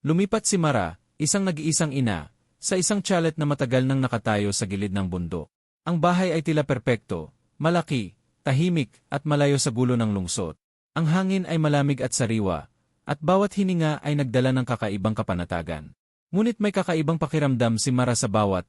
Lumipat si Mara, isang nag-iisang ina, sa isang chalet na matagal nang nakatayo sa gilid ng bundok. Ang bahay ay tila perpekto, malaki, tahimik, at malayo sa gulo ng lungsod. Ang hangin ay malamig at sariwa, at bawat hininga ay nagdala ng kakaibang kapanatagan. Ngunit may kakaibang pakiramdam si Mara sa bawat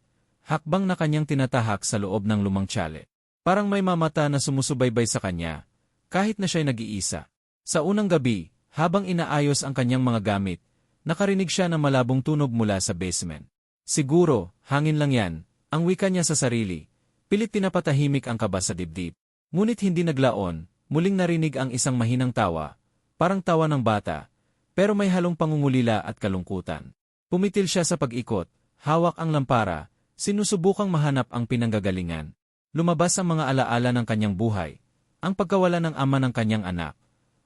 hakbang na kanyang tinatahak sa loob ng lumang chalet. Parang may mamata na sumusubaybay sa kanya, kahit na siya'y nag-iisa. Sa unang gabi, habang inaayos ang kanyang mga gamit, nakarinig siya ng malabong tunog mula sa basement. Siguro, hangin lang yan, ang wika niya sa sarili. Pilit pinapatahimik ang kaba sa dibdib. Ngunit hindi naglaon, muling narinig ang isang mahinang tawa, parang tawa ng bata, pero may halong pangungulila at kalungkutan. Pumitil siya sa pag-ikot, hawak ang lampara, sinusubukang mahanap ang pinanggagalingan. Lumabas ang mga alaala ng kanyang buhay, ang pagkawala ng ama ng kanyang anak,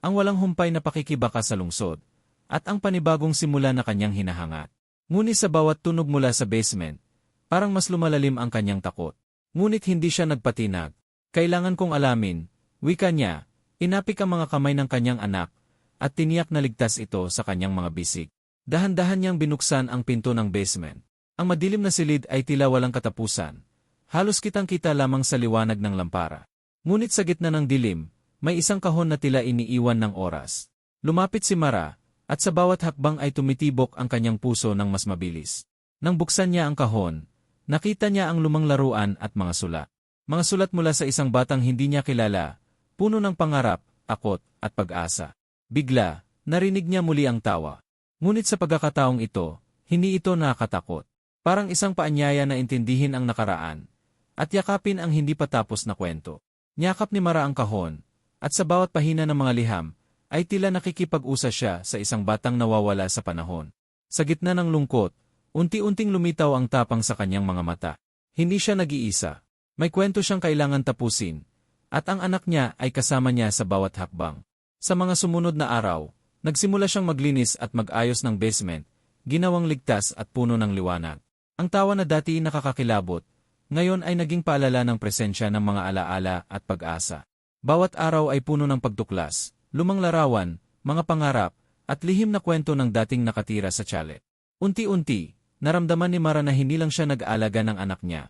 ang walang humpay na pakikibaka sa lungsod, at ang panibagong simula na kanyang hinahangat. Ngunit sa bawat tunog mula sa basement, parang mas lumalalim ang kanyang takot. Ngunit hindi siya nagpatinag. Kailangan kong alamin, wika niya, inapik ang mga kamay ng kanyang anak, at tiniyak na ligtas ito sa kanyang mga bisig. Dahan-dahan niyang binuksan ang pinto ng basement. Ang madilim na silid ay tila walang katapusan. Halos kitang-kita lamang sa liwanag ng lampara. Ngunit sa gitna ng dilim, may isang kahon na tila iniiwan ng oras. Lumapit si Mara, at sa bawat hakbang ay tumitibok ang kanyang puso ng mas mabilis. Nang buksan niya ang kahon, nakita niya ang lumang laruan at mga sulat. Mga sulat mula sa isang batang hindi niya kilala, puno ng pangarap, takot, at pag-asa. Bigla, narinig niya muli ang tawa. Ngunit sa pagkakataong ito, hindi ito nakakatakot. Parang isang paanyaya na intindihin ang nakaraan, at yakapin ang hindi pa tapos na kwento. Niyakap ni Mara ang kahon, at sa bawat pahina ng mga liham, ay tila nakikipag-usa siya sa isang batang nawawala sa panahon. Sa gitna ng lungkot, unti-unting lumitaw ang tapang sa kanyang mga mata. Hindi siya nag-iisa. May kwento siyang kailangan tapusin, at ang anak niya ay kasama niya sa bawat hakbang. Sa mga sumunod na araw, nagsimula siyang maglinis at mag-ayos ng basement, ginawang ligtas at puno ng liwanag. Ang tawa na dati nakakakilabot, ngayon ay naging paalala ng presensya ng mga alaala at pag-asa. Bawat araw ay puno ng pagtuklas, lumang larawan, mga pangarap, at lihim na kwento ng dating nakatira sa chalet. Unti-unti, naramdaman ni Mara na hindi lang siya nag-aalaga ng anak niya,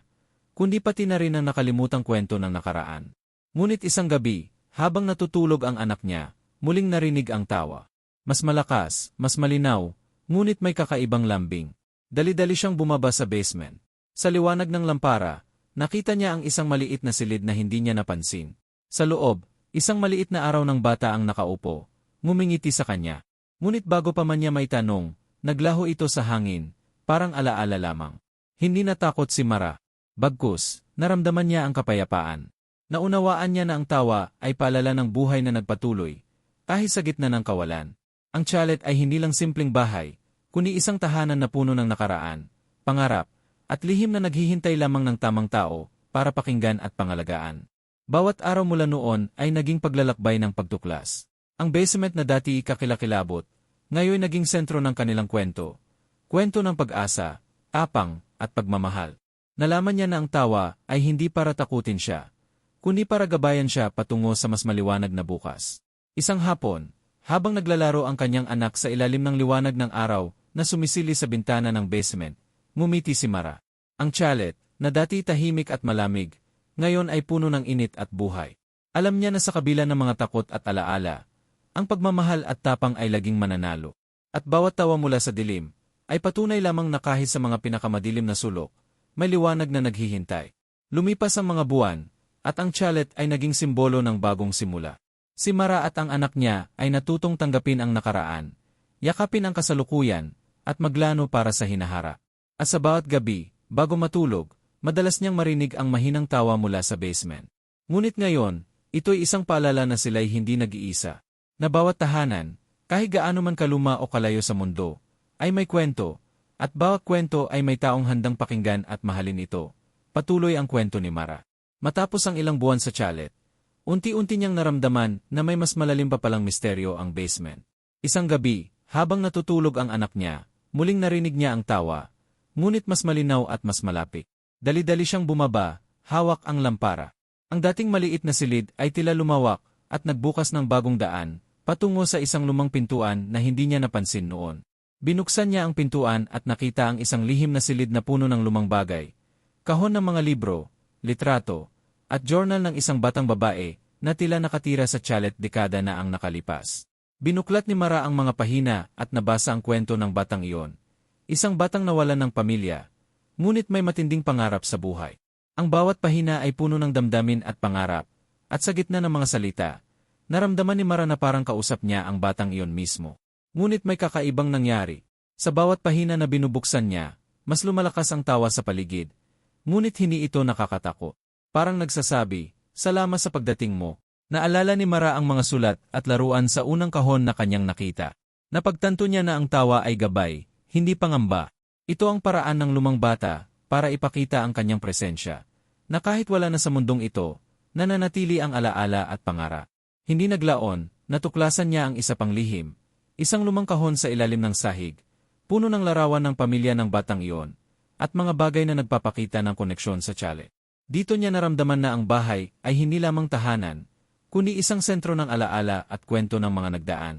kundi pati na rin ang nakalimutang kwento ng nakaraan. Ngunit isang gabi, habang natutulog ang anak niya, muling narinig ang tawa. Mas malakas, mas malinaw, ngunit may kakaibang lambing. Dali-dali siyang bumaba sa basement. Sa liwanag ng lampara, nakita niya ang isang maliit na silid na hindi niya napansin. Sa loob, isang maliit na araw ng bata ang nakaupo, ngumingiti sa kanya. Ngunit bago pa man niya may tanong, naglaho ito sa hangin, parang alaala lamang. Hindi natakot si Mara. Bagkus, naramdaman niya ang kapayapaan. Naunawaan niya na ang tawa ay paalala ng buhay na nagpatuloy, kahit sa gitna ng kawalan. Ang chalet ay hindi lang simpleng bahay, kundi isang tahanan na puno ng nakaraan, pangarap, at lihim na naghihintay lamang ng tamang tao para pakinggan at pangalagaan. Bawat araw mula noon ay naging paglalakbay ng pagtuklas. Ang basement na dati kakilakilabot, ngayon naging sentro ng kanilang kwento. Kwento ng pag-asa, tapang, at pagmamahal. Nalaman niya na ang tawa ay hindi para takutin siya, kundi para gabayan siya patungo sa mas maliwanag na bukas. Isang hapon, habang naglalaro ang kanyang anak sa ilalim ng liwanag ng araw na sumisili sa bintana ng basement, ngumiti si Mara. Ang chalet, na dati tahimik at malamig, ngayon ay puno ng init at buhay. Alam niya na sa kabila ng mga takot at alaala, ang pagmamahal at tapang ay laging mananalo. At bawat tawa mula sa dilim, ay patunay lamang na kahit sa mga pinakamadilim na sulok, may liwanag na naghihintay. Lumipas ang mga buwan, at ang chalet ay naging simbolo ng bagong simula. Si Mara at ang anak niya ay natutong tanggapin ang nakaraan, yakapin ang kasalukuyan, at maglano para sa hinaharap. At sa bawat gabi, bago matulog, madalas niyang marinig ang mahinang tawa mula sa basement. Ngunit ngayon, ito'y isang paalala na sila'y hindi nag-iisa. Na bawat tahanan, kahit gaano man kaluma o kalayo sa mundo, ay may kwento, at bawat kwento ay may taong handang pakinggan at mahalin ito. Patuloy ang kwento ni Mara. Matapos ang ilang buwan sa chalet, unti-unti niyang naramdaman na may mas malalim pa palang misteryo ang basement. Isang gabi, habang natutulog ang anak niya, muling narinig niya ang tawa, ngunit mas malinaw at mas malapit. Dali-dali siyang bumaba, hawak ang lampara. Ang dating maliit na silid ay tila lumawak at nagbukas ng bagong daan, patungo sa isang lumang pintuan na hindi niya napansin noon. Binuksan niya ang pintuan at nakita ang isang lihim na silid na puno ng lumang bagay, kahon ng mga libro, litrato, at journal ng isang batang babae na tila nakatira sa chalet dekada na ang nakalipas. Binuklat ni Mara ang mga pahina at nabasa ang kwento ng batang iyon. Isang batang nawalan ng pamilya, ngunit may matinding pangarap sa buhay. Ang bawat pahina ay puno ng damdamin at pangarap, at sa gitna ng mga salita, naramdaman ni Mara na parang kausap niya ang batang iyon mismo. Ngunit may kakaibang nangyari. Sa bawat pahina na binubuksan niya, mas lumalakas ang tawa sa paligid. Ngunit hindi ito nakakatakot. Parang nagsasabi, "Salamat sa pagdating mo." Naalala ni Mara ang mga sulat at laruan sa unang kahon na kanyang nakita. Napagtanto niya na ang tawa ay gabay, hindi pangamba. Ito ang paraan ng lumang bata para ipakita ang kanyang presensya, na kahit wala na sa mundong ito, nananatili ang alaala at pangara. Hindi naglaon, natuklasan niya ang isa pang lihim, isang lumang kahon sa ilalim ng sahig, puno ng larawan ng pamilya ng batang iyon, at mga bagay na nagpapakita ng koneksyon sa chalet. Dito niya naramdaman na ang bahay ay hindi lamang tahanan, kundi isang sentro ng alaala at kwento ng mga nagdaan.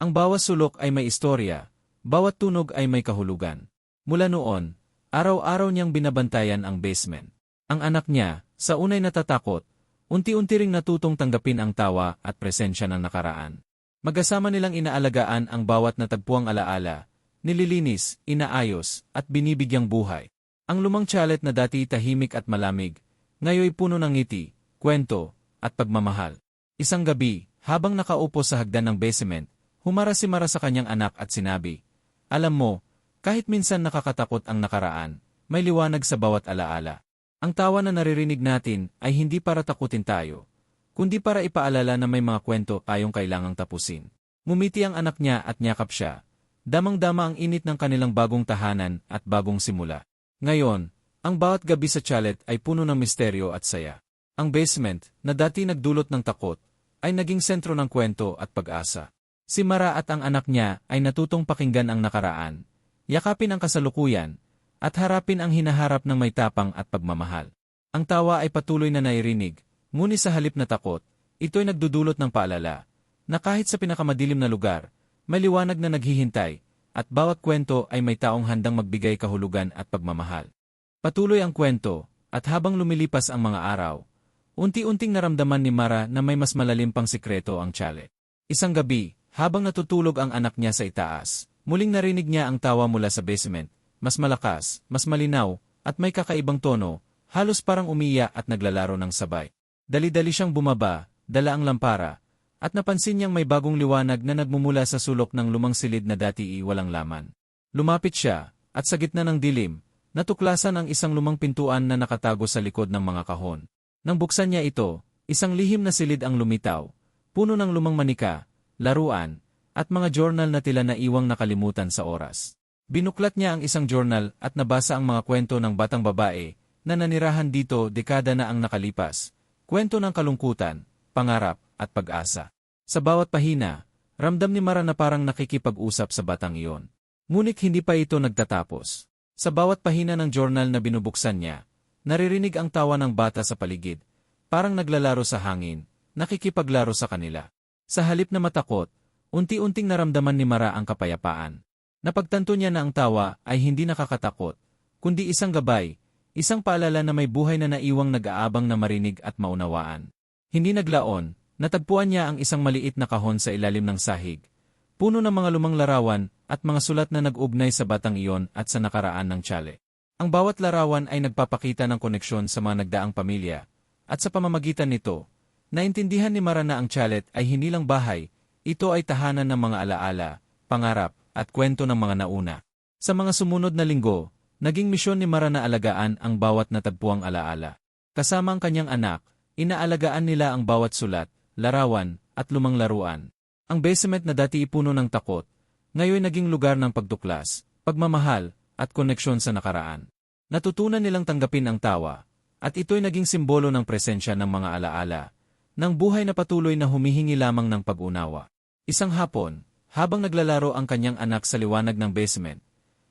Ang bawat sulok ay may istorya, bawat tunog ay may kahulugan. Mula noon, araw-araw niyang binabantayan ang basement. Ang anak niya, sa unay natatakot, unti-unti ring natutong tanggapin ang tawa at presensya ng nakaraan. Magkasama nilang inaalagaan ang bawat natagpuang alaala, nililinis, inaayos, at binibigyang buhay. Ang lumang chalet na dati tahimik at malamig, ngayoy puno ng ngiti, kwento, at pagmamahal. Isang gabi, habang nakaupo sa hagdan ng basement, humara si Mara sa kanyang anak at sinabi, "Alam mo, kahit minsan nakakatakot ang nakaraan, may liwanag sa bawat alaala. Ang tawa na naririnig natin ay hindi para takutin tayo, kundi para ipaalala na may mga kwento tayong kailangang tapusin." Ngumiti ang anak niya at niyakap siya. Damang-dama ang init ng kanilang bagong tahanan at bagong simula. Ngayon, ang bawat gabi sa chalet ay puno ng misteryo at saya. Ang basement, na dati nagdulot ng takot, ay naging sentro ng kwento at pag-asa. Si Mara at ang anak niya ay natutong pakinggan ang nakaraan, yakapin ang kasalukuyan, at harapin ang hinaharap ng may tapang at pagmamahal. Ang tawa ay patuloy na nairinig, ngunit sa halip na takot, ito'y nagdudulot ng paalala, na kahit sa pinakamadilim na lugar, may liwanag na naghihintay, at bawat kwento ay may taong handang magbigay kahulugan at pagmamahal. Patuloy ang kwento, at habang lumilipas ang mga araw, unti-unting naramdaman ni Mara na may mas malalim pang sikreto ang chalet. Isang gabi, habang natutulog ang anak niya sa itaas, muling narinig niya ang tawa mula sa basement, mas malakas, mas malinaw, at may kakaibang tono, halos parang umiiyak at naglalaro ng sabay. Dali-dali siyang bumaba, dala ang lampara, at napansin niyang may bagong liwanag na nagmumula sa sulok ng lumang silid na dati walang laman. Lumapit siya, at sa gitna ng dilim, natuklasan ang isang lumang pintuan na nakatago sa likod ng mga kahon. Nang buksan niya ito, isang lihim na silid ang lumitaw, puno ng lumang manika, laruan, at mga journal na tila naiwang nakalimutan sa oras. Binuklat niya ang isang journal at nabasa ang mga kwento ng batang babae na nanirahan dito dekada na ang nakalipas, kwento ng kalungkutan, pangarap, at pag-asa. Sa bawat pahina, ramdam ni Mara na parang nakikipag-usap sa batang iyon. Ngunit hindi pa ito nagtatapos. Sa bawat pahina ng journal na binubuksan niya, naririnig ang tawa ng bata sa paligid, parang naglalaro sa hangin, nakikipaglaro sa kanila. Sa halip na matakot, unti-unting naramdaman ni Mara ang kapayapaan. Napagtanto niya na ang tawa ay hindi nakakatakot, kundi isang gabay, isang paalala na may buhay na naiwang nag-aabang na marinig at maunawaan. Hindi naglaon, natagpuan niya ang isang maliit na kahon sa ilalim ng sahig, puno ng mga lumang larawan at mga sulat na nag-ugnay sa batang iyon at sa nakaraan ng chalet. Ang bawat larawan ay nagpapakita ng koneksyon sa mga nagdaang pamilya, at sa pamamagitan nito, naintindihan ni Mara na ang chalet ay hindi lang bahay, ito ay tahanan ng mga alaala, pangarap, at kwento ng mga nauna. Sa mga sumunod na linggo, naging misyon ni Mara na alagaan ang bawat natagpuang alaala. Kasama ang kanyang anak, inaalagaan nila ang bawat sulat, larawan, at lumang laruan. Ang basement na dati puno ng takot, ngayon naging lugar ng pagtuklas, pagmamahal, at koneksyon sa nakaraan. Natutunan nilang tanggapin ang tawa, at ito'y naging simbolo ng presensya ng mga alaala, ng buhay na patuloy na humihingi lamang ng pag-unawa. Isang hapon, habang naglalaro ang kanyang anak sa liwanag ng basement,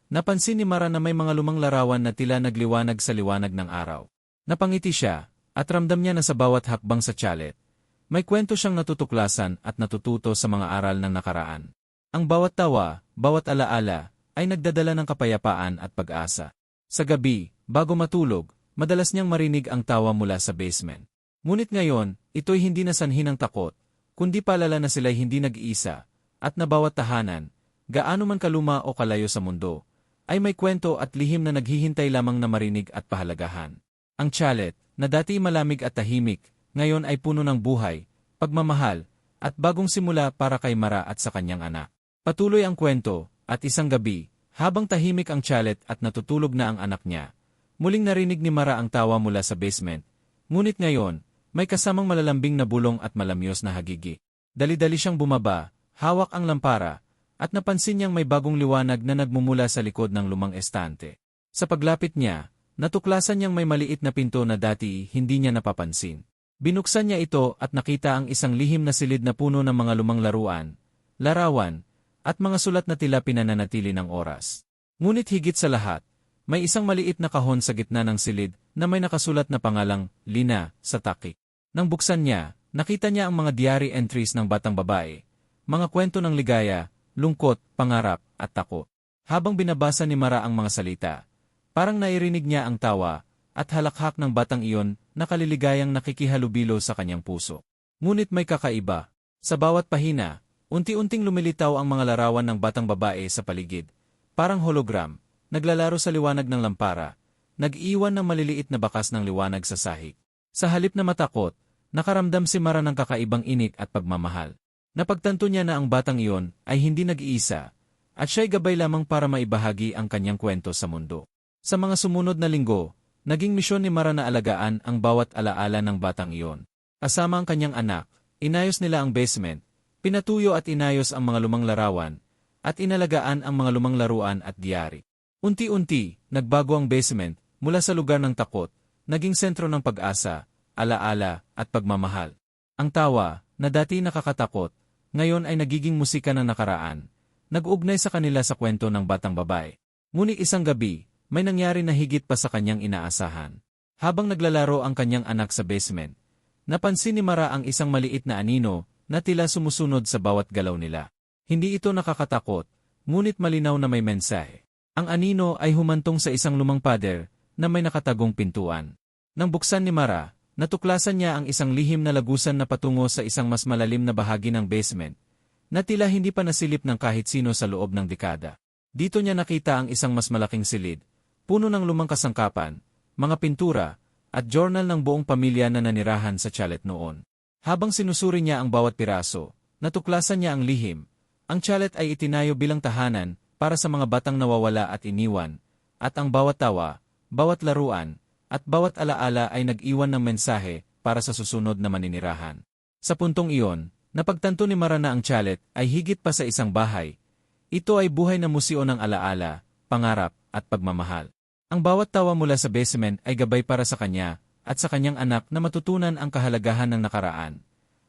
napansin ni Mara na may mga lumang larawan na tila nagliwanag sa liwanag ng araw. Napangiti siya, at ramdam niya na sa bawat hakbang sa chalet, may kwento siyang natutuklasan at natututo sa mga aral ng nakaraan. Ang bawat tawa, bawat alaala, ay nagdadala ng kapayapaan at pag-asa. Sa gabi, bago matulog, madalas niyang marinig ang tawa mula sa basement. Ngunit ngayon, ito'y hindi na sanhi ng takot, kundi paalala na sila'y hindi nag-iisa, at na bawat tahanan, gaano man kaluma o kalayo sa mundo, ay may kwento at lihim na naghihintay lamang na marinig at pahalagahan. Ang chalet, na dati malamig at tahimik, ngayon ay puno ng buhay, pagmamahal, at bagong simula para kay Mara at sa kanyang anak. Patuloy ang kwento, at isang gabi, habang tahimik ang chalet at natutulog na ang anak niya, muling narinig ni Mara ang tawa mula sa basement. Ngunit ngayon, may kasamang malalambing na bulong at malamyos na hagigi. Dali-dali siyang bumaba, hawak ang lampara, at napansin niyang may bagong liwanag na nagmumula sa likod ng lumang estante. Sa paglapit niya, natuklasan niyang may maliit na pinto na dati hindi niya napapansin. Binuksan niya ito at nakita ang isang lihim na silid na puno ng mga lumang laruan, larawan, at mga sulat na tila pinananatili ng oras. Ngunit higit sa lahat, may isang maliit na kahon sa gitna ng silid na may nakasulat na pangalang Lina sa takik. Nang buksan niya, nakita niya ang mga diary entries ng batang babae, mga kwento ng ligaya, lungkot, pangarap, at takot. Habang binabasa ni Mara ang mga salita, parang nairinig niya ang tawa at halakhak ng batang iyon na kaliligayang nakikihalubilo sa kanyang puso. Ngunit may kakaiba. Sa bawat pahina, unti-unting lumilitaw ang mga larawan ng batang babae sa paligid. Parang hologram, naglalaro sa liwanag ng lampara, nag-iwan ng maliliit na bakas ng liwanag sa sahig. Sa halip na matakot, nakaramdam si Mara ng kakaibang inik at pagmamahal. Napagtanto niya na ang batang iyon ay hindi nag-iisa, at siya'y gabay lamang para maibahagi ang kanyang kwento sa mundo. Sa mga sumunod na linggo, naging misyon ni Mara na alagaan ang bawat alaala ng batang iyon. Kasama ang kanyang anak, inayos nila ang basement, pinatuyo at inayos ang mga lumang larawan, at inalagaan ang mga lumang laruan at diary. Unti-unti, nagbago ang basement, mula sa lugar ng takot, naging sentro ng pag-asa, alaala, at pagmamahal. Ang tawa, na dati nakakatakot, ngayon ay nagiging musika ng nakaraan, nag-ugnay sa kanila sa kwento ng batang babae. Ngunit isang gabi, may nangyari na higit pa sa kanyang inaasahan. Habang naglalaro ang kanyang anak sa basement, napansin ni Mara ang isang maliit na anino, na tila sumusunod sa bawat galaw nila. Hindi ito nakakatakot, ngunit malinaw na may mensahe. Ang anino ay humantong sa isang lumang pader na may nakatagong pintuan. Nang buksan ni Mara, natuklasan niya ang isang lihim na lagusan na patungo sa isang mas malalim na bahagi ng basement, na tila hindi pa nasilip ng kahit sino sa loob ng dekada. Dito niya nakita ang isang mas malaking silid, puno ng lumang kasangkapan, mga pintura, at journal ng buong pamilya na nanirahan sa chalet noon. Habang sinusuri niya ang bawat piraso, natuklasan niya ang lihim. Ang chalet ay itinayo bilang tahanan para sa mga batang nawawala at iniwan, at ang bawat tawa, bawat laruan, at bawat alaala ay nag-iwan ng mensahe para sa susunod na maninirahan. Sa puntong iyon, napagtanto ni Mara na ang chalet ay higit pa sa isang bahay. Ito ay buhay na museo ng alaala, pangarap, at pagmamahal. Ang bawat tawa mula sa basement ay gabay para sa kanya at sa kanyang anak na matutunan ang kahalagahan ng nakaraan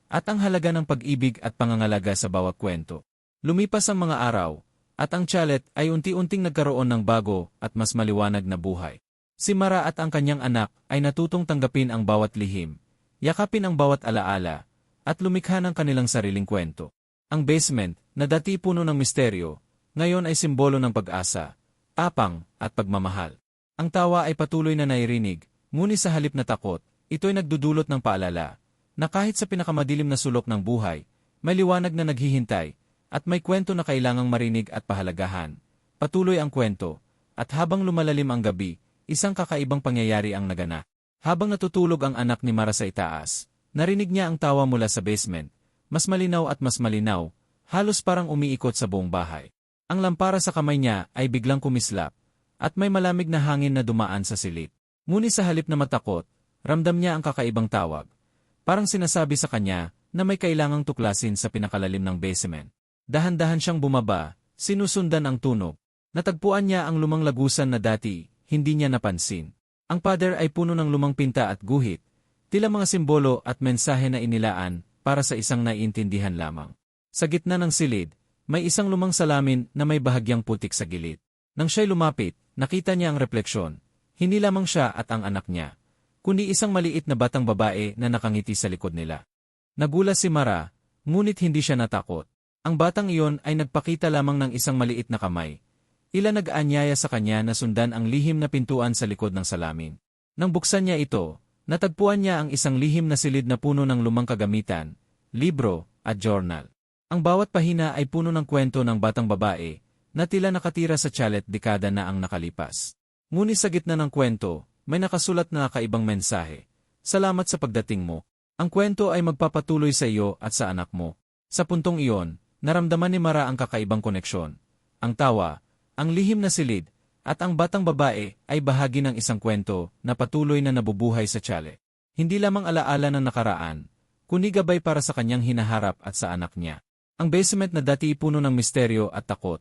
at ang halaga ng pag-ibig at pangangalaga sa bawat kwento. Lumipas ang mga araw, at ang chalet ay unti-unting nagkaroon ng bago at mas maliwanag na buhay. Si Mara at ang kanyang anak ay natutong tanggapin ang bawat lihim, yakapin ang bawat alaala, at lumikha ng kanilang sariling kwento. Ang basement, na dati puno ng misteryo, ngayon ay simbolo ng pag-asa, tapang, at pagmamahal. Ang tawa ay patuloy na nairinig, ngunit sa halip na takot, ito'y nagdudulot ng paalala, na kahit sa pinakamadilim na sulok ng buhay, may liwanag na naghihintay, at may kwento na kailangang marinig at pahalagahan. Patuloy ang kwento, at habang lumalalim ang gabi, isang kakaibang pangyayari ang naganap. Habang natutulog ang anak ni Mara sa itaas, narinig niya ang tawa mula sa basement, mas malinaw at mas malinaw, halos parang umiikot sa buong bahay. Ang lampara sa kamay niya ay biglang kumislap, at may malamig na hangin na dumaan sa silid. Ngunit sa halip na matakot, ramdam niya ang kakaibang tawag. Parang sinasabi sa kanya na may kailangang tuklasin sa pinakalalim ng basement. Dahan-dahan siyang bumaba, sinusundan ang tunog. Natagpuan niya ang lumang lagusan na dati, hindi niya napansin. Ang pader ay puno ng lumang pinta at guhit, tila mga simbolo at mensahe na inilaan para sa isang naiintindihan lamang. Sa gitna ng silid, may isang lumang salamin na may bahagyang putik sa gilid. Nang siya'y lumapit, nakita niya ang refleksyon. Hindi lamang siya at ang anak niya, kundi isang maliit na batang babae na nakangiti sa likod nila. Nagulat si Mara, ngunit hindi siya natakot. Ang batang iyon ay nagpakita lamang ng isang maliit na kamay, Tila nag-aanyaya sa kanya na sundan ang lihim na pintuan sa likod ng salamin. Nang buksan niya ito, natagpuan niya ang isang lihim na silid na puno ng lumang kagamitan, libro, at journal. Ang bawat pahina ay puno ng kwento ng batang babae na tila nakatira sa chalet dekada na ang nakalipas. Ngunit sa gitna ng kwento, may nakasulat na kakaibang mensahe. Salamat sa pagdating mo. Ang kwento ay magpapatuloy sa iyo at sa anak mo. Sa puntong iyon, naramdaman ni Mara ang kakaibang koneksyon. Ang tawa, ang lihim na silid, at ang batang babae ay bahagi ng isang kwento na patuloy na nabubuhay sa chalet. Hindi lamang alaala ng nakaraan, kundi gabay para sa kanyang hinaharap at sa anak niya. Ang basement na dati puno ng misteryo at takot,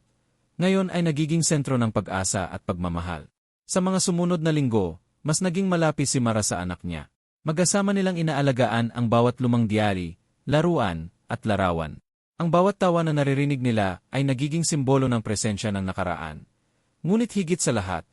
ngayon ay nagiging sentro ng pag-asa at pagmamahal. Sa mga sumunod na linggo, mas naging malapit si Mara sa anak niya. Magkasama nilang inaalagaan ang bawat lumang diary, laruan, at larawan. Ang bawat tawa na naririnig nila ay nagiging simbolo ng presensya ng nakaraan. Ngunit higit sa lahat,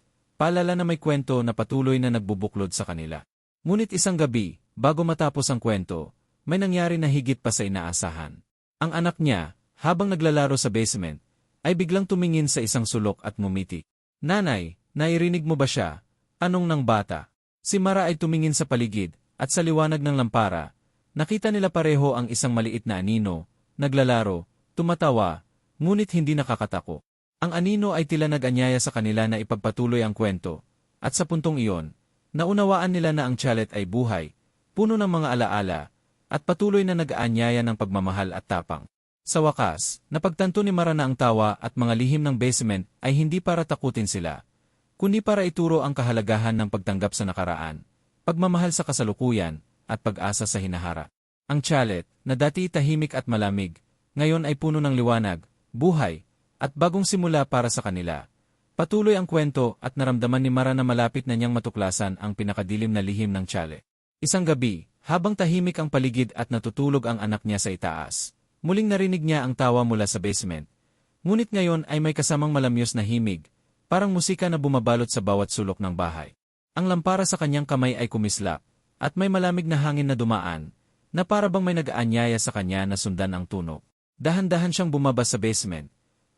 paalala na may kwento na patuloy na nagbubuklod sa kanila. Ngunit isang gabi, bago matapos ang kwento, may nangyari na higit pa sa inaasahan. Ang anak niya, habang naglalaro sa basement, ay biglang tumingin sa isang sulok at ngumiti. "Nanay, nairinig mo ba siya?" Anong ng bata. Si Mara ay tumingin sa paligid, at sa liwanag ng lampara, nakita nila pareho ang isang maliit na anino, naglalaro, tumatawa, ngunit hindi nakakatako. Ang anino ay tila nag-anyaya sa kanila na ipagpatuloy ang kwento, at sa puntong iyon, naunawaan nila na ang chalet ay buhay, puno ng mga alaala, at patuloy na nag-aanyaya ng pagmamahal at tapang. Sa wakas, napagtanto ni Mara na ang tawa at mga lihim ng basement ay hindi para takutin sila, kundi para ituro ang kahalagahan ng pagtanggap sa nakaraan, pagmamahal sa kasalukuyan, at pag-asa sa hinaharap. Ang chalet, na dati tahimik at malamig, ngayon ay puno ng liwanag, buhay, at bagong simula para sa kanila. Patuloy ang kwento at naramdaman ni Mara na malapit na niyang matuklasan ang pinakadilim na lihim ng chalet. Isang gabi, habang tahimik ang paligid at natutulog ang anak niya sa itaas, muling narinig niya ang tawa mula sa basement. Ngunit ngayon ay may kasamang malamyos na himig, parang musika na bumabalot sa bawat sulok ng bahay. Ang lampara sa kanyang kamay ay kumislap, at may malamig na hangin na dumaan, na para bang may nag-aanyaya sa kanya na sundan ang tunog. Dahan-dahan siyang bumaba sa basement,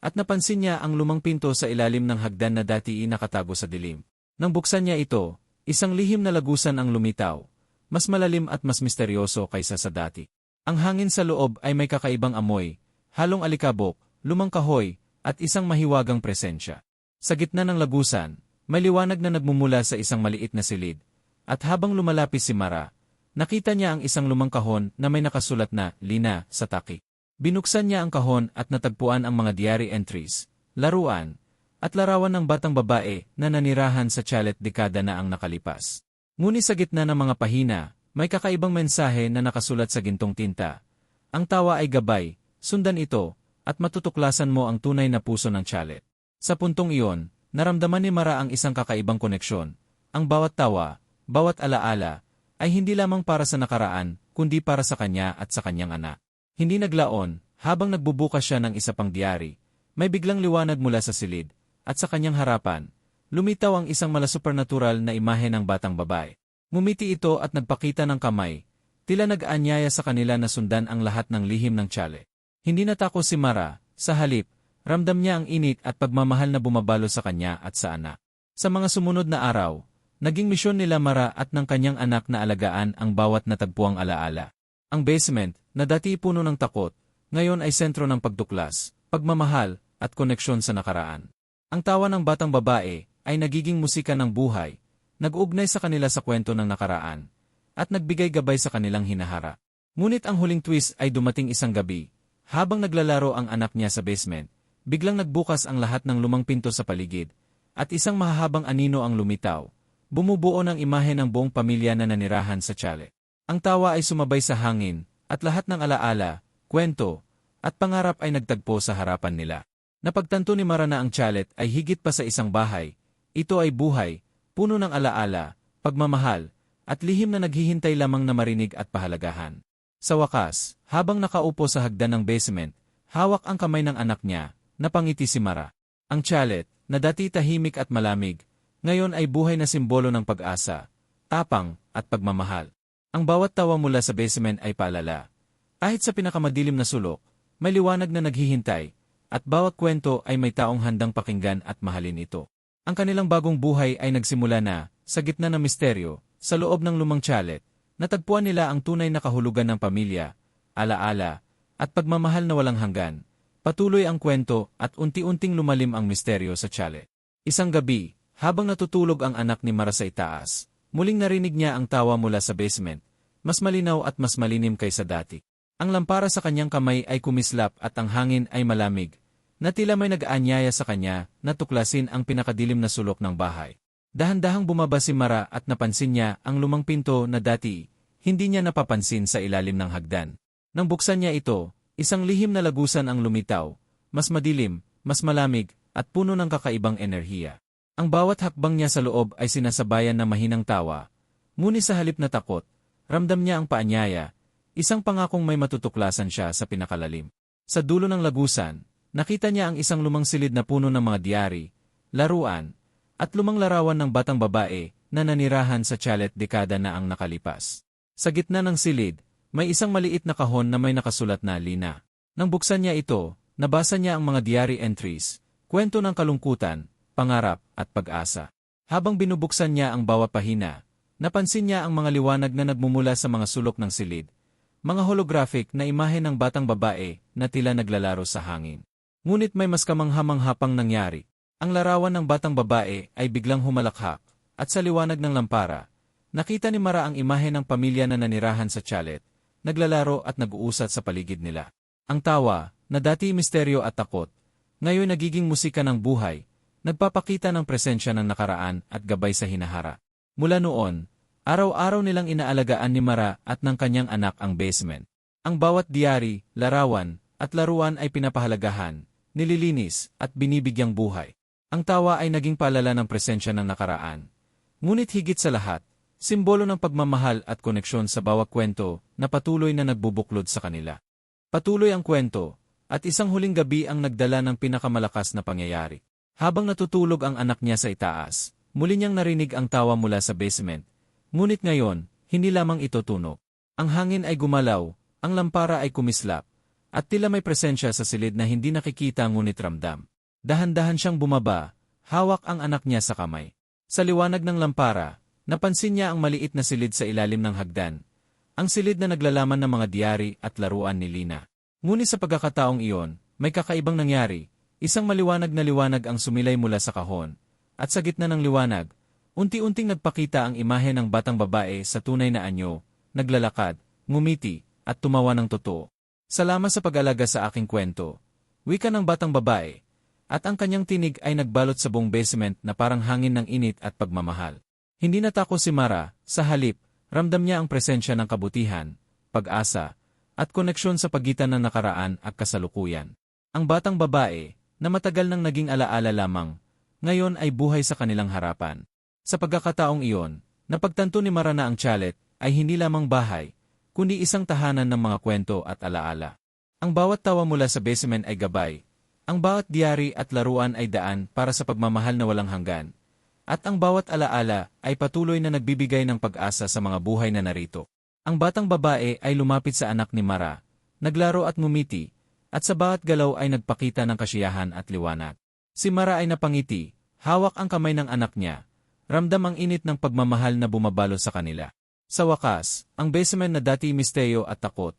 at napansin niya ang lumang pinto sa ilalim ng hagdan na dati nakatago sa dilim. Nang buksan niya ito, isang lihim na lagusan ang lumitaw, mas malalim at mas misteryoso kaysa sa dati. Ang hangin sa loob ay may kakaibang amoy, halong alikabok, lumang kahoy, at isang mahiwagang presensya. Sa gitna ng lagusan, may liwanag na nagmumula sa isang maliit na silid, at habang lumalapit si Mara, nakita niya ang isang lumang kahon na may nakasulat na "Lina" sa takik. Binuksan niya ang kahon at natagpuan ang mga diary entries, laruan, at larawan ng batang babae na nanirahan sa chalet dekada na ang nakalipas. Ngunit sa gitna ng mga pahina, may kakaibang mensahe na nakasulat sa gintong tinta. Ang tawa ay gabay, sundan ito, at matutuklasan mo ang tunay na puso ng chalet. Sa puntong iyon, naramdaman ni Mara ang isang kakaibang koneksyon. Ang bawat tawa, bawat alaala, ay hindi lamang para sa nakaraan, kundi para sa kanya at sa kanyang anak. Hindi naglaon, habang nagbubukas siya ng isa pang diary, may biglang liwanag mula sa silid, at sa kanyang harapan, lumitaw ang isang supernatural na imahe ng batang babae. Ngumiti ito at nagpakita ng kamay, tila nag-aanyaya sa kanila na sundan ang lahat ng lihim ng chalet. Hindi natako si Mara, sa halip, ramdam niya ang init at pagmamahal na bumabalo sa kanya at sa anak. Sa mga sumunod na araw, naging misyon nila Mara at ng kanyang anak na alagaan ang bawat natagpuang alaala. Ang basement, na dati puno ng takot, ngayon ay sentro ng pagtuklas, pagmamahal, at koneksyon sa nakaraan. Ang tawa ng batang babae ay nagiging musika ng buhay, nag-ugnay sa kanila sa kwento ng nakaraan, at nagbigay gabay sa kanilang hinahara. Ngunit ang huling twist ay dumating isang gabi, habang naglalaro ang anak niya sa basement, biglang nagbukas ang lahat ng lumang pinto sa paligid, at isang mahahabang anino ang lumitaw, bumubuo ng imahe ng buong pamilya na nanirahan sa chalet. Ang tawa ay sumabay sa hangin, at lahat ng alaala, kwento, at pangarap ay nagtagpo sa harapan nila. Napagtanto ni Mara na ang chalet ay higit pa sa isang bahay. Ito ay buhay, puno ng alaala, pagmamahal, at lihim na naghihintay lamang na marinig at pahalagahan. Sa wakas, habang nakaupo sa hagdan ng basement, hawak ang kamay ng anak niya, napangiti si Mara. Ang chalet, na dati tahimik at malamig, ngayon ay buhay na simbolo ng pag-asa, tapang, at pagmamahal. Ang bawat tawa mula sa basement ay paalala. Kahit sa pinakamadilim na sulok, may liwanag na naghihintay, at bawat kwento ay may taong handang pakinggan at mahalin ito. Ang kanilang bagong buhay ay nagsimula na, sa gitna ng misteryo, sa loob ng lumang chalet, natagpuan nila ang tunay na kahulugan ng pamilya, alaala, at pagmamahal na walang hanggan. Patuloy ang kwento at unti-unting lumalim ang misteryo sa chalet. Isang gabi, habang natutulog ang anak ni Mara sa itaas, muling narinig niya ang tawa mula sa basement, mas malinaw at mas malinim kaysa dati. Ang lampara sa kanyang kamay ay kumislap at ang hangin ay malamig, na tila may nag-aanyaya sa kanya na tuklasin ang pinakadilim na sulok ng bahay. Dahan-dahang bumaba si Mara at napansin niya ang lumang pinto na dati hindi niya napapansin sa ilalim ng hagdan. Nang buksan niya ito, isang lihim na lagusan ang lumitaw, mas madilim, mas malamig, at puno ng kakaibang enerhiya. Ang bawat hakbang niya sa loob ay sinasabayan ng mahinang tawa, ngunit sa halip na takot, ramdam niya ang paanyaya, isang pangakong may matutuklasan siya sa pinakalalim. Sa dulo ng lagusan, nakita niya ang isang lumang silid na puno ng mga diary, laruan, at lumang larawan ng batang babae na nanirahan sa chalet dekada na ang nakalipas. Sa gitna ng silid, may isang maliit na kahon na may nakasulat na Lina. Nang buksan niya ito, nabasa niya ang mga diary entries, kwento ng kalungkutan, pangarap, at pag-asa. Habang binubuksan niya ang bawat pahina, napansin niya ang mga liwanag na nagmumula sa mga sulok ng silid, mga holographic na imahe ng batang babae na tila naglalaro sa hangin. Ngunit may mas kamangha-mangha pang nangyari. Ang larawan ng batang babae ay biglang humalakhak, at sa liwanag ng lampara, nakita ni Mara ang imahe ng pamilya na nanirahan sa chalet, naglalaro at nag-uusat sa paligid nila. Ang tawa, na dati misteryo at takot, ngayon nagiging musika ng buhay, nagpapakita ng presensya ng nakaraan at gabay sa hinahara. Mula noon, araw-araw nilang inaalagaan ni Mara at ng kanyang anak ang basement. Ang bawat diary, larawan, at laruan ay pinapahalagahan, nililinis, at binibigyang buhay. Ang tawa ay naging paalala ng presensya ng nakaraan. Ngunit higit sa lahat, simbolo ng pagmamahal at koneksyon sa bawat kwento na patuloy na nagbubuklod sa kanila. Patuloy ang kwento, at isang huling gabi ang nagdala ng pinakamalakas na pangyayari. Habang natutulog ang anak niya sa itaas, muli niyang narinig ang tawa mula sa basement. Ngunit ngayon, hindi lamang ito tunog. Ang hangin ay gumalaw, ang lampara ay kumislap, at tila may presensya sa silid na hindi nakikita ngunit ramdam. Dahan-dahan siyang bumaba, hawak ang anak niya sa kamay. Sa liwanag ng lampara, napansin niya ang maliit na silid sa ilalim ng hagdan. Ang silid na naglalaman ng mga diary at laruan ni Lina. Ngunit sa pagkakataong iyon, may kakaibang nangyari. Isang maliwanag na liwanag ang sumilay mula sa kahon. At sa gitna ng liwanag, unti-unting nagpakita ang imahe ng batang babae sa tunay na anyo, naglalakad, ngumiti, at tumawa ng totoo. Salamat sa pag-alaga sa aking kwento. Wika ng batang babae. At ang kanyang tinig ay nagbalot sa buong basement na parang hangin ng init at pagmamahal. Hindi natako si Mara, sa halip, ramdam niya ang presensya ng kabutihan, pag-asa, at koneksyon sa pagitan ng nakaraan at kasalukuyan. Ang batang babae, na matagal nang naging alaala lamang, ngayon ay buhay sa kanilang harapan. Sa pagkakataong iyon, napagtanto ni Mara na ang chalet ay hindi lamang bahay, kundi isang tahanan ng mga kwento at alaala. Ang bawat tawa mula sa basement ay gabay, ang bawat diary at laruan ay daan para sa pagmamahal na walang hanggan, at ang bawat alaala ay patuloy na nagbibigay ng pag-asa sa mga buhay na narito. Ang batang babae ay lumapit sa anak ni Mara, naglaro at ngumiti, at sa bawat galaw ay nagpakita ng kasiyahan at liwanag. Si Mara ay napangiti, hawak ang kamay ng anak niya, ramdam ang init ng pagmamahal na bumabalo sa kanila. Sa wakas, ang basement na dati misteryo at takot,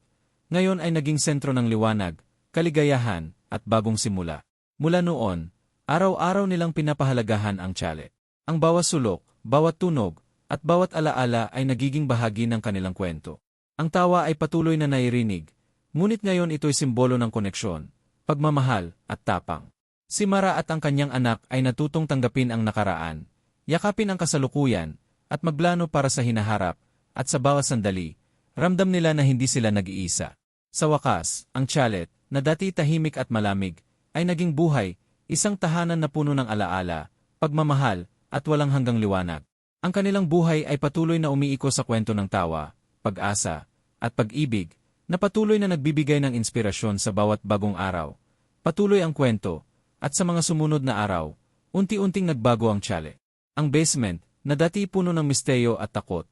ngayon ay naging sentro ng liwanag, kaligayahan, at bagong simula. Mula noon, araw-araw nilang pinapahalagahan ang chalet. Ang bawat sulok, bawat tunog, at bawat alaala ay nagiging bahagi ng kanilang kwento. Ang tawa ay patuloy na nairinig, ngunit ngayon ito'y simbolo ng koneksyon, pagmamahal, at tapang. Si Mara at ang kanyang anak ay natutong tanggapin ang nakaraan, yakapin ang kasalukuyan, at magplano para sa hinaharap, at sa bawat sandali, ramdam nila na hindi sila nag-iisa. Sa wakas, ang chalet, na dati tahimik at malamig, ay naging buhay, isang tahanan na puno ng alaala, pagmamahal, at walang hanggang liwanag. Ang kanilang buhay ay patuloy na umiiko sa kwento ng tawa, pag-asa, at pag-ibig, na patuloy na nagbibigay ng inspirasyon sa bawat bagong araw. Patuloy ang kwento, at sa mga sumunod na araw, unti-unting nagbago ang chalet. Ang basement, na dati puno ng misteryo at takot,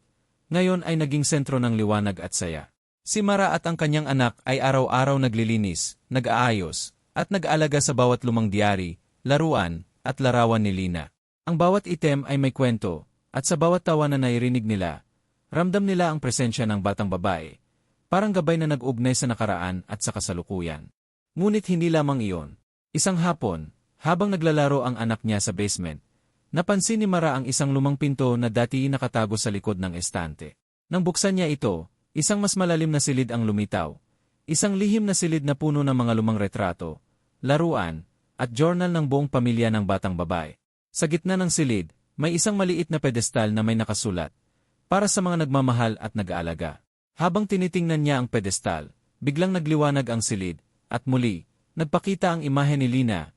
ngayon ay naging sentro ng liwanag at saya. Si Mara at ang kanyang anak ay araw-araw naglilinis, nag-aayos, at nag-aalaga sa bawat lumang diary, laruan, at larawan ni Lina. Ang bawat item ay may kwento, at sa bawat tawa na nairinig nila, ramdam nila ang presensya ng batang babae, parang gabay na nag-ugnay sa nakaraan at sa kasalukuyan. Ngunit hindi lamang iyon. Isang hapon, habang naglalaro ang anak niya sa basement, napansin ni Mara ang isang lumang pinto na dati nakatago sa likod ng estante. Nang buksan niya ito, isang mas malalim na silid ang lumitaw. Isang lihim na silid na puno ng mga lumang retrato, laruan, at journal ng buong pamilya ng batang babae. Sa gitna ng silid, may isang maliit na pedestal na may nakasulat, para sa mga nagmamahal at nag-aalaga. Habang tinitingnan niya ang pedestal, biglang nagliwanag ang silid, at muli, nagpakita ang imahe ni Lina.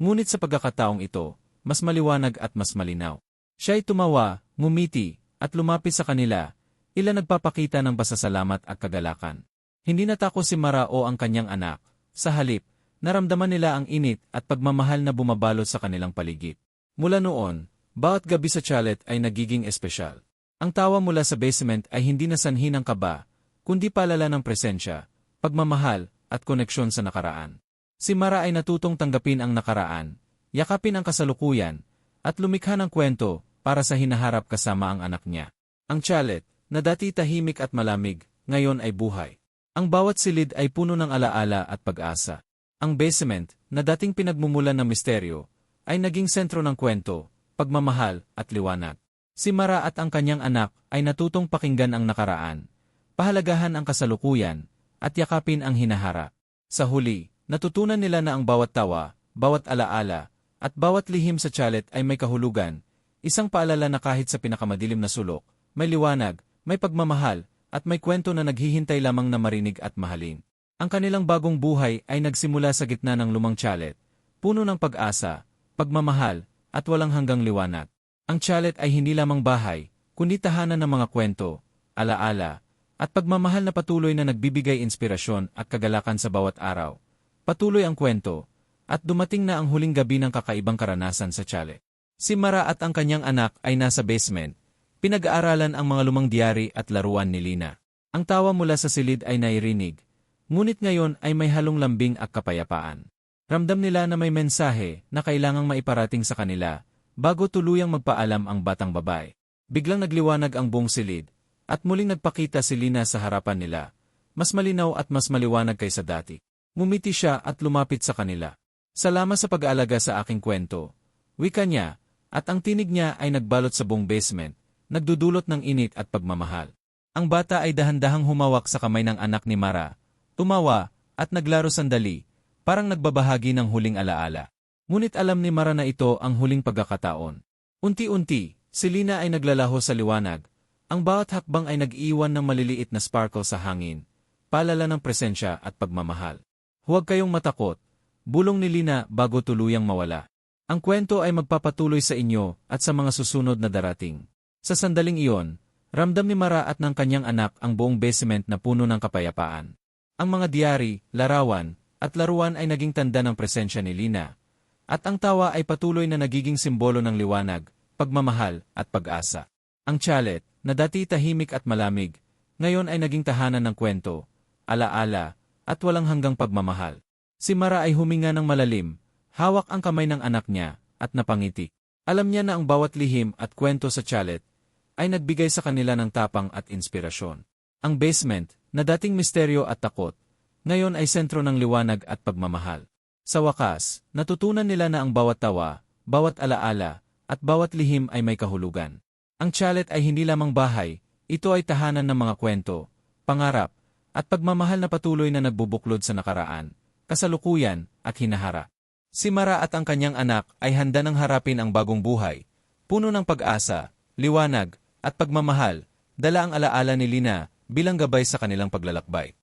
Ngunit sa pagkakataong ito, mas maliwanag at mas malinaw. Siya'y tumawa, ngumiti, at lumapit sa kanila, nagpapakita ng pasasalamat at kagalakan. Hindi natakot si Mara o ang kanyang anak. Sa halip, naramdaman nila ang init at pagmamahal na bumabalot sa kanilang paligid. Mula noon, bawat gabi sa chalet ay nagiging espesyal. Ang tawa mula sa basement ay hindi na sanhi ng kaba, kundi palala ng presensya, pagmamahal, at koneksyon sa nakaraan. Si Mara ay natutong tanggapin ang nakaraan, yakapin ang kasalukuyan, at lumikha ng kwento para sa hinaharap kasama ang anak niya. Ang chalet, na dati tahimik at malamig, ngayon ay buhay. Ang bawat silid ay puno ng alaala at pag-asa. Ang basement, na dating pinagmumulan ng misteryo, ay naging sentro ng kwento, pagmamahal, at liwanag. Si Mara at ang kanyang anak ay natutong pakinggan ang nakaraan, pahalagahan ang kasalukuyan, at yakapin ang hinaharap. Sa huli, natutunan nila na ang bawat tawa, bawat alaala, at bawat lihim sa chalet ay may kahulugan, isang paalala na kahit sa pinakamadilim na sulok, may liwanag, may pagmamahal, at may kwento na naghihintay lamang na marinig at mahalin. Ang kanilang bagong buhay ay nagsimula sa gitna ng lumang chalet, puno ng pag-asa, pagmamahal, at walang hanggang liwanag. Ang chalet ay hindi lamang bahay, kundi tahanan ng mga kwento, alaala, at pagmamahal na patuloy na nagbibigay inspirasyon at kagalakan sa bawat araw. Patuloy ang kwento, at dumating na ang huling gabi ng kakaibang karanasan sa chalet. Si Mara at ang kanyang anak ay nasa basement, pinag-aaralan ang mga lumang diary at laruan ni Lina. Ang tawa mula sa silid ay nairinig, ngunit ngayon ay may halong lambing at kapayapaan. Ramdam nila na may mensahe na kailangang maiparating sa kanila, bago tuluyang magpaalam ang batang babae. Biglang nagliwanag ang buong silid, at muling nagpakita si Lina sa harapan nila, mas malinaw at mas maliwanag kaysa dati. Ngumiti siya at lumapit sa kanila. Salamat sa pag-aalaga sa aking kwento. Wika niya, at ang tinig niya ay nagbalot sa buong basement, nagdudulot ng init at pagmamahal. Ang bata ay dahan-dahang humawak sa kamay ng anak ni Mara, tumawa, at naglaro sandali, parang nagbabahagi ng huling alaala. Ngunit alam ni Mara na ito ang huling pagkakataon. Unti-unti, si Lina ay naglalaho sa liwanag. Ang bawat hakbang ay nag-iwan ng maliliit na sparkle sa hangin, paalala ng presensya at pagmamahal. Huwag kayong matakot, bulong ni Lina bago tuluyang mawala. Ang kwento ay magpapatuloy sa inyo at sa mga susunod na darating. Sa sandaling iyon, ramdam ni Mara at ng kanyang anak ang buong basement na puno ng kapayapaan. Ang mga diary, larawan, at laruan ay naging tanda ng presensya ni Lina. At ang tawa ay patuloy na nagiging simbolo ng liwanag, pagmamahal, at pag-asa. Ang chalet, na dati tahimik at malamig, ngayon ay naging tahanan ng kwento, alaala, at walang hanggang pagmamahal. Si Mara ay huminga ng malalim, hawak ang kamay ng anak niya, at napangiti. Alam niya na ang bawat lihim at kwento sa chalet ay nagbigay sa kanila ng tapang at inspirasyon. Ang basement, na dating misteryo at takot, ngayon ay sentro ng liwanag at pagmamahal. Sa wakas, natutunan nila na ang bawat tawa, bawat alaala, at bawat lihim ay may kahulugan. Ang chalet ay hindi lamang bahay, ito ay tahanan ng mga kwento, pangarap, at pagmamahal na patuloy na nagbubuklod sa nakaraan, kasalukuyan, at hinaharap. Si Mara at ang kanyang anak ay handa ng harapin ang bagong buhay, puno ng pag-asa, liwanag, at pagmamahal, dala ang alaala ni Lina bilang gabay sa kanilang paglalakbay.